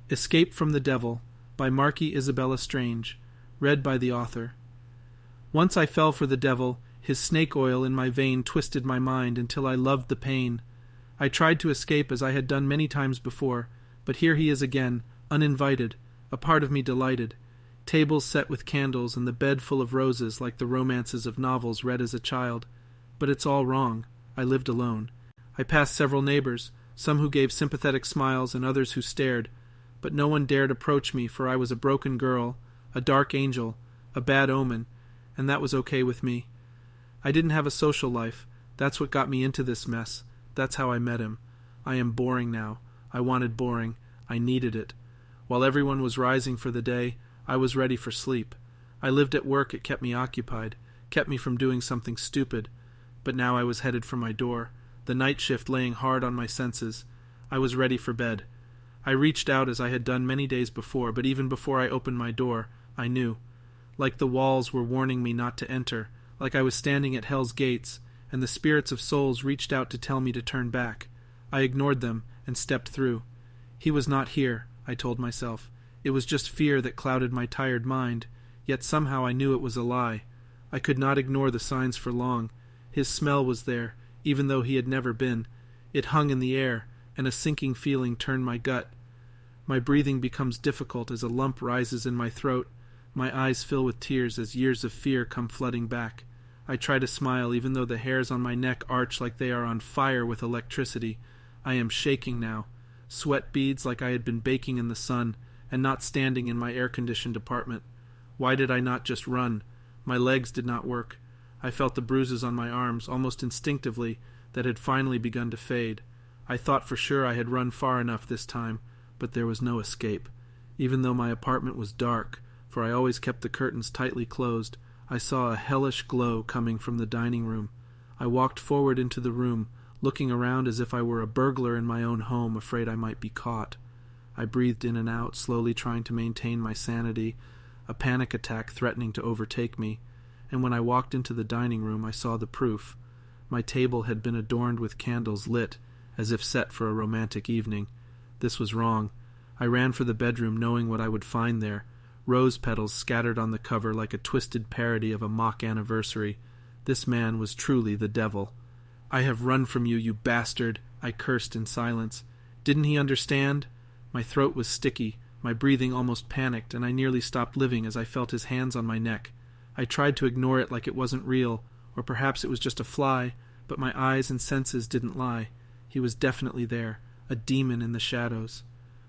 Escape from the Devil by Markie Isabella Strange. Read by the author. Once I fell for the devil. His snake oil in my vein twisted my mind until I loved the pain. I tried to escape as I had done many times before, but here he is again, uninvited, a part of me delighted. Tables set with candles and the bed full of roses like the romances of novels read as a child. But it's all wrong. I lived alone. I passed several neighbors, some who gave sympathetic smiles and others who stared. But no one dared approach me, for I was a broken girl, a dark angel, a bad omen, and that was okay with me. I didn't have a social life. That's what got me into this mess. That's how I met him. I am boring now. I wanted boring. I needed it. While everyone was rising for the day, I was ready for sleep. I lived at work. It kept me occupied, kept me from doing something stupid. But now I was headed for my door, the night shift laying hard on my senses. I was ready for bed. I reached out as I had done many days before, but even before I opened my door, I knew. Like the walls were warning me not to enter, like I was standing at hell's gates, and the spirits of souls reached out to tell me to turn back. I ignored them and stepped through. He was not here, I told myself. It was just fear that clouded my tired mind, yet somehow I knew it was a lie. I could not ignore the signs for long. His smell was there, even though he had never been. It hung in the air, and a sinking feeling turned my gut. My breathing becomes difficult as a lump rises in my throat. My eyes fill with tears as years of fear come flooding back. I try to smile even though the hairs on my neck arch like they are on fire with electricity. I am shaking now. Sweat beads like I had been baking in the sun, and not standing in my air-conditioned apartment. Why did I not just run? My legs did not work. I felt the bruises on my arms, almost instinctively, that had finally begun to fade. I thought for sure I had run far enough this time, but there was no escape. Even though my apartment was dark, for I always kept the curtains tightly closed, I saw a hellish glow coming from the dining room. I walked forward into the room, looking around as if I were a burglar in my own home, afraid I might be caught. I breathed in and out, slowly trying to maintain my sanity, a panic attack threatening to overtake me. And when I walked into the dining room, I saw the proof. My table had been adorned with candles lit, as if set for a romantic evening. This was wrong. I ran for the bedroom knowing what I would find there. Rose petals scattered on the cover like a twisted parody of a mock anniversary. This man was truly the devil. "I have run from you, you bastard," I cursed in silence. Didn't he understand? My throat was sticky, my breathing almost panicked, and I nearly stopped living as I felt his hands on my neck. I tried to ignore it like it wasn't real, or perhaps it was just a fly, but my eyes and senses didn't lie. He was definitely there, a demon in the shadows.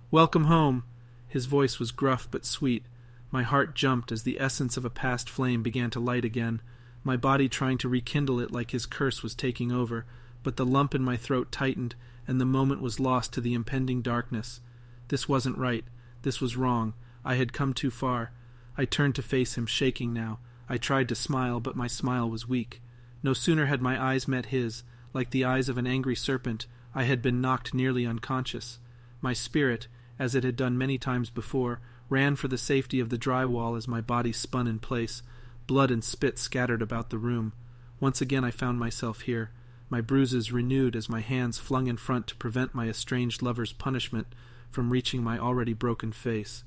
"Welcome home!" His voice was gruff but sweet. My heart jumped as the essence of a past flame began to light again, my body trying to rekindle it like his curse was taking over, but the lump in my throat tightened, and the moment was lost to the impending darkness. This wasn't right. This was wrong. I had come too far. I turned to face him, shaking now. I tried to smile, but my smile was weak. No sooner had my eyes met his, like the eyes of an angry serpent, I had been knocked nearly unconscious. My spirit, as it had done many times before, ran for the safety of the drywall as my body spun in place. Blood and spit scattered about the room. Once again I found myself here, my bruises renewed as my hands flung in front to prevent my estranged lover's punishment from reaching my already broken face.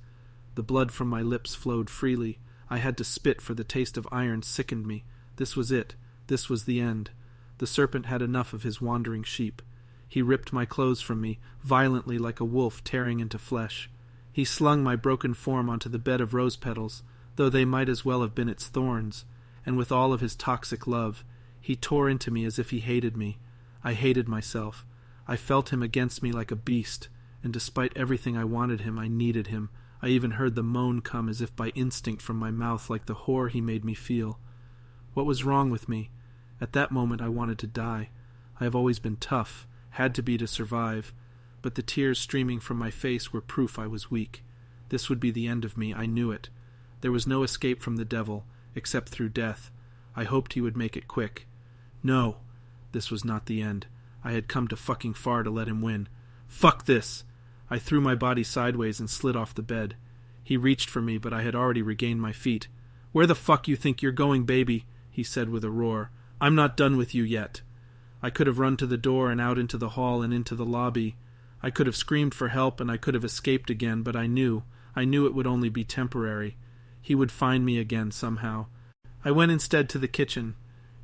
The blood from my lips flowed freely. I had to spit, for the taste of iron sickened me. This was it. This was the end. The serpent had enough of his wandering sheep. He ripped my clothes from me, violently like a wolf tearing into flesh. He slung my broken form onto the bed of rose petals, though they might as well have been its thorns, and with all of his toxic love, he tore into me as if he hated me. I hated myself. I felt him against me like a beast, and despite everything I wanted him, I needed him. I even heard the moan come as if by instinct from my mouth, like the horror he made me feel. What was wrong with me? At that moment I wanted to die. I have always been tough, had to be to survive, but the tears streaming from my face were proof I was weak. This would be the end of me, I knew it. There was no escape from the devil, except through death. I hoped he would make it quick. No, this was not the end. I had come too fucking far to let him win. Fuck this! I threw my body sideways and slid off the bed. He reached for me, but I had already regained my feet. "Where the fuck you think you're going, baby?" he said with a roar. "I'm not done with you yet." I could have run to the door and out into the hall and into the lobby. I could have screamed for help and I could have escaped again, but I knew it would only be temporary. He would find me again somehow. I went instead to the kitchen.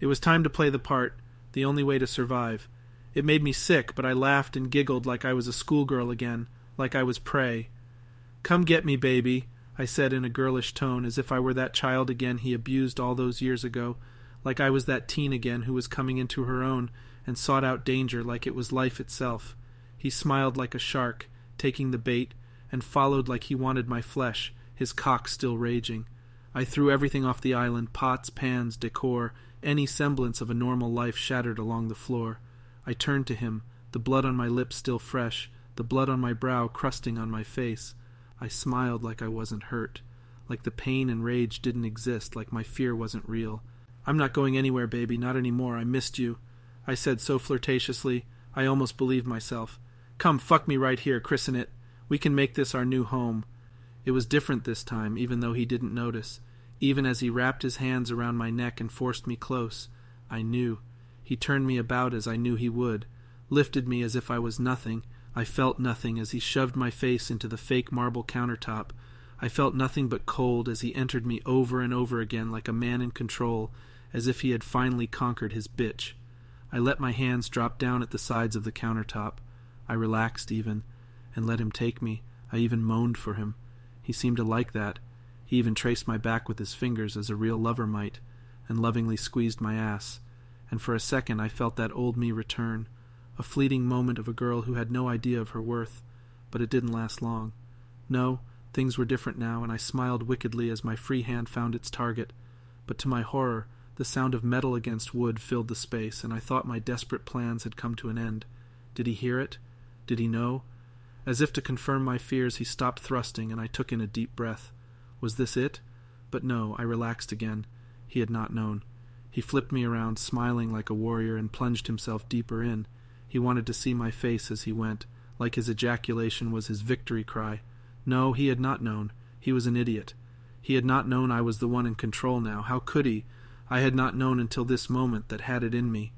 It was time to play the part, the only way to survive. It made me sick, but I laughed and giggled like I was a schoolgirl again, like I was prey. "Come get me, baby," I said in a girlish tone, as if I were that child again he abused all those years ago, like I was that teen again who was coming into her own and sought out danger like it was life itself. He smiled like a shark, taking the bait, and followed like he wanted my flesh, his cock still raging. I threw everything off the island, pots, pans, decor, any semblance of a normal life shattered along the floor. I turned to him, the blood on my lips still fresh, the blood on my brow crusting on my face. I smiled like I wasn't hurt, like the pain and rage didn't exist, like my fear wasn't real. "I'm not going anywhere, baby, not anymore. I missed you," I said so flirtatiously, I almost believed myself. "Come, fuck me right here, christen it. We can make this our new home." It was different this time, even though he didn't notice. Even as he wrapped his hands around my neck and forced me close, I knew. He turned me about as I knew he would, lifted me as if I was nothing. I felt nothing as he shoved my face into the fake marble countertop. I felt nothing but cold as he entered me over and over again like a man in control, as if he had finally conquered his bitch. I let my hands drop down at the sides of the countertop. I relaxed even, and let him take me. I even moaned for him. He seemed to like that. He even traced my back with his fingers as a real lover might, and lovingly squeezed my ass. And for a second I felt that old me return, a fleeting moment of a girl who had no idea of her worth, but it didn't last long. No, things were different now, and I smiled wickedly as my free hand found its target. But to my horror, the sound of metal against wood filled the space, and I thought my desperate plans had come to an end. Did he hear it? Did he know? As if to confirm my fears, he stopped thrusting, and I took in a deep breath. Was this it? But no, I relaxed again. He had not known. He flipped me around, smiling like a warrior, and plunged himself deeper in. He wanted to see my face as he went, like his ejaculation was his victory cry. No, he had not known. He was an idiot. He had not known I was the one in control now. How could he? I had not known until this moment that had it in me.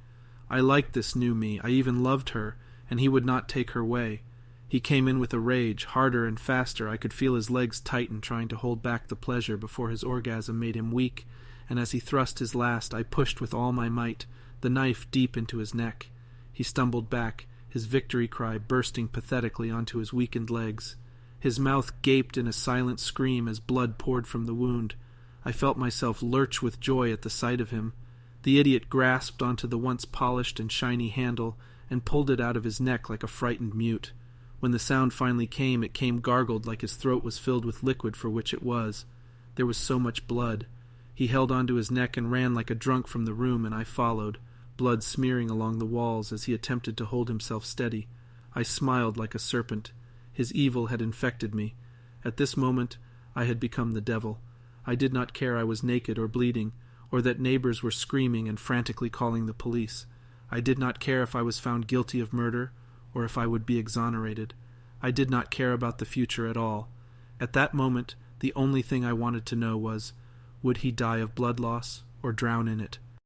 I liked this new me. I even loved her, and he would not take her way. He came in with a rage, harder and faster. I could feel his legs tighten, trying to hold back the pleasure before his orgasm made him weak, and as he thrust his last, I pushed with all my might, the knife deep into his neck. He stumbled back, his victory cry bursting pathetically onto his weakened legs. His mouth gaped in a silent scream as blood poured from the wound. I felt myself lurch with joy at the sight of him. The idiot grasped onto the once polished and shiny handle and pulled it out of his neck like a frightened mute. When the sound finally came, it came gargled like his throat was filled with liquid for which it was. There was so much blood. He held onto his neck and ran like a drunk from the room, and I followed, blood smearing along the walls as he attempted to hold himself steady. I smiled like a serpent. His evil had infected me. At this moment, I had become the devil. I did not care I was naked or bleeding, or that neighbors were screaming and frantically calling the police. I did not care if I was found guilty of murder, or if I would be exonerated. I did not care about the future at all. At that moment, the only thing I wanted to know was, would he die of blood loss or drown in it?